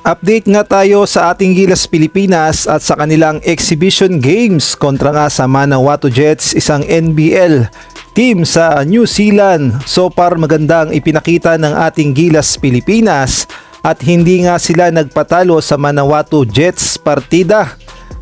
Update nga tayo sa ating Gilas Pilipinas at sa kanilang exhibition games kontra nga sa Manawatu Jets, isang NBL team sa New Zealand. So far magandang ipinakita ng ating Gilas Pilipinas at hindi nga sila nagpatalo sa Manawatu Jets partida.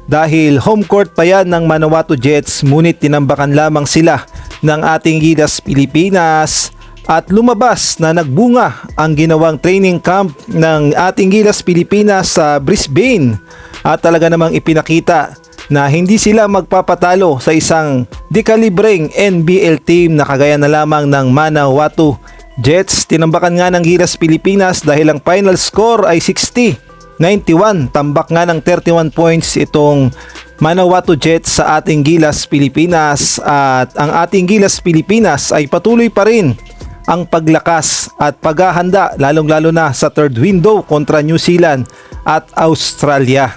Dahil home court pa yan ng Manawatu Jets, ngunit tinambakan lamang sila ng ating Gilas Pilipinas. At lumabas na nagbunga ang ginawang training camp ng ating Gilas Pilipinas sa Brisbane. At talaga namang ipinakita na hindi sila magpapatalo sa isang dekalibreng NBL team na kagaya na lamang ng Manawatu Jets. Tinambakan nga ng Gilas Pilipinas dahil ang final score ay 60-91. Tambak nga ng 31 points itong Manawatu Jets sa ating Gilas Pilipinas. At ang ating Gilas Pilipinas ay patuloy pa rin ang paglakas at paghahanda lalong-lalo na sa third window kontra New Zealand at Australia.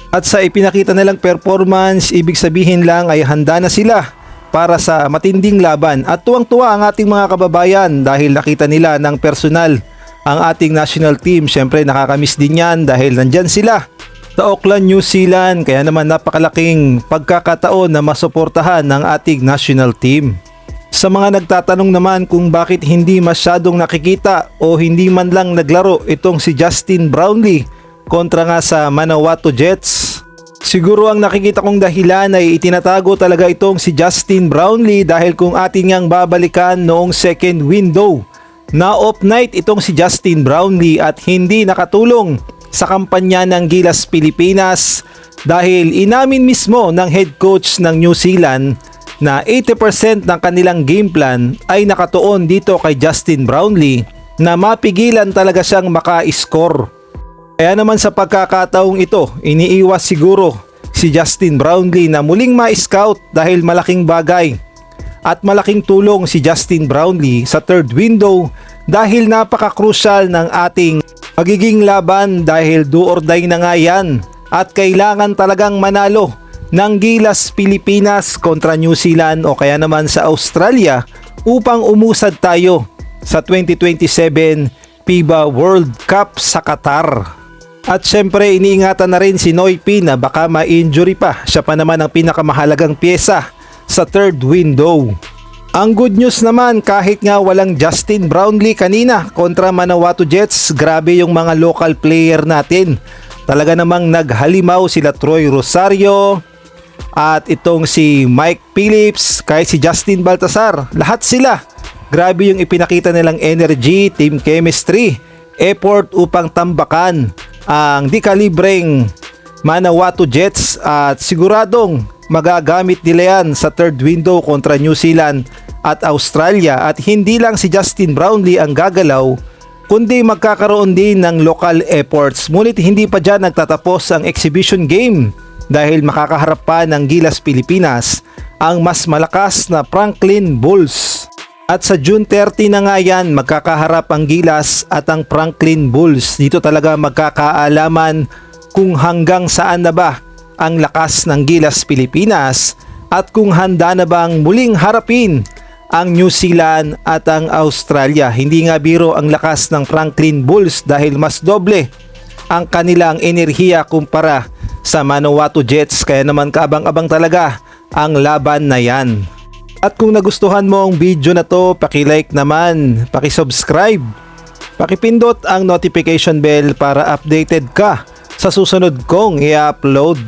At sa ipinakita nilang performance, ibig sabihin lang ay handa na sila para sa matinding laban. At tuwang-tuwa ang ating mga kababayan dahil nakita nila ng personal ang ating national team. Siyempre nakakamiss din yan dahil nandyan sila sa Auckland, New Zealand. Kaya naman napakalaking pagkakataon na masuportahan ng ating national team. Sa mga nagtatanong naman kung bakit hindi masyadong nakikita o hindi man lang naglaro itong si Justin Brownlee kontra nga sa Manawatu Jets, siguro ang nakikita kong dahilan ay itinatago talaga itong si Justin Brownlee dahil kung ating ngang babalikan noong second window na off night itong si Justin Brownlee at hindi nakatulong sa kampanya ng Gilas Pilipinas dahil inamin mismo ng head coach ng New Zealand na 80% ng kanilang game plan ay nakatuon dito kay Justin Brownlee na mapigilan talaga siyang maka-score. Kaya naman sa pagkakataong ito, iniiwas siguro si Justin Brownlee na muling ma-scout dahil malaking bagay at malaking tulong si Justin Brownlee sa third window dahil napaka-crucial ng ating magiging laban dahil do or die na nga yan at kailangan talagang manalo ng Gilas Pilipinas kontra New Zealand o kaya naman sa Australia upang umusad tayo sa 2027 FIBA World Cup sa Qatar. At syempre iniingatan na rin si Noy P na baka ma-injury pa. Siya pa naman ang pinakamahalagang pyesa sa third window. Ang good news naman, kahit nga walang Justin Brownlee kanina kontra Manawatu Jets, grabe yung mga local player natin. Talaga namang naghalimaw sila Troy Rosario at itong si Mike Phillips, kahit si Justin Baltasar, lahat sila. Grabe yung ipinakita nilang energy, team chemistry, effort upang tambakan ang dekalibreng Manawatu Jets at siguradong magagamit nila yan sa third window kontra New Zealand at Australia. At hindi lang si Justin Brownlee ang gagalaw, kundi magkakaroon din ng local efforts. Ngunit hindi pa dyan nagtatapos ang exhibition game dahil makakaharap pa ng Gilas Pilipinas ang mas malakas na Franklin Bulls. At sa June 30 na nga yan, magkakaharap ang Gilas at ang Franklin Bulls. Dito talaga magkakaalaman kung hanggang saan na ba ang lakas ng Gilas Pilipinas at kung handa na bang muling harapin ang New Zealand at ang Australia. Hindi nga biro ang lakas ng Franklin Bulls dahil mas doble ang kanilang enerhiya kumpara sa Manawatu Jets. Kaya naman kaabang-abang talaga ang laban na yan. At kung nagustuhan mo ang video na to, paki-like naman, paki-subscribe, paki-pindot ang notification bell para updated ka sa susunod kong i-upload.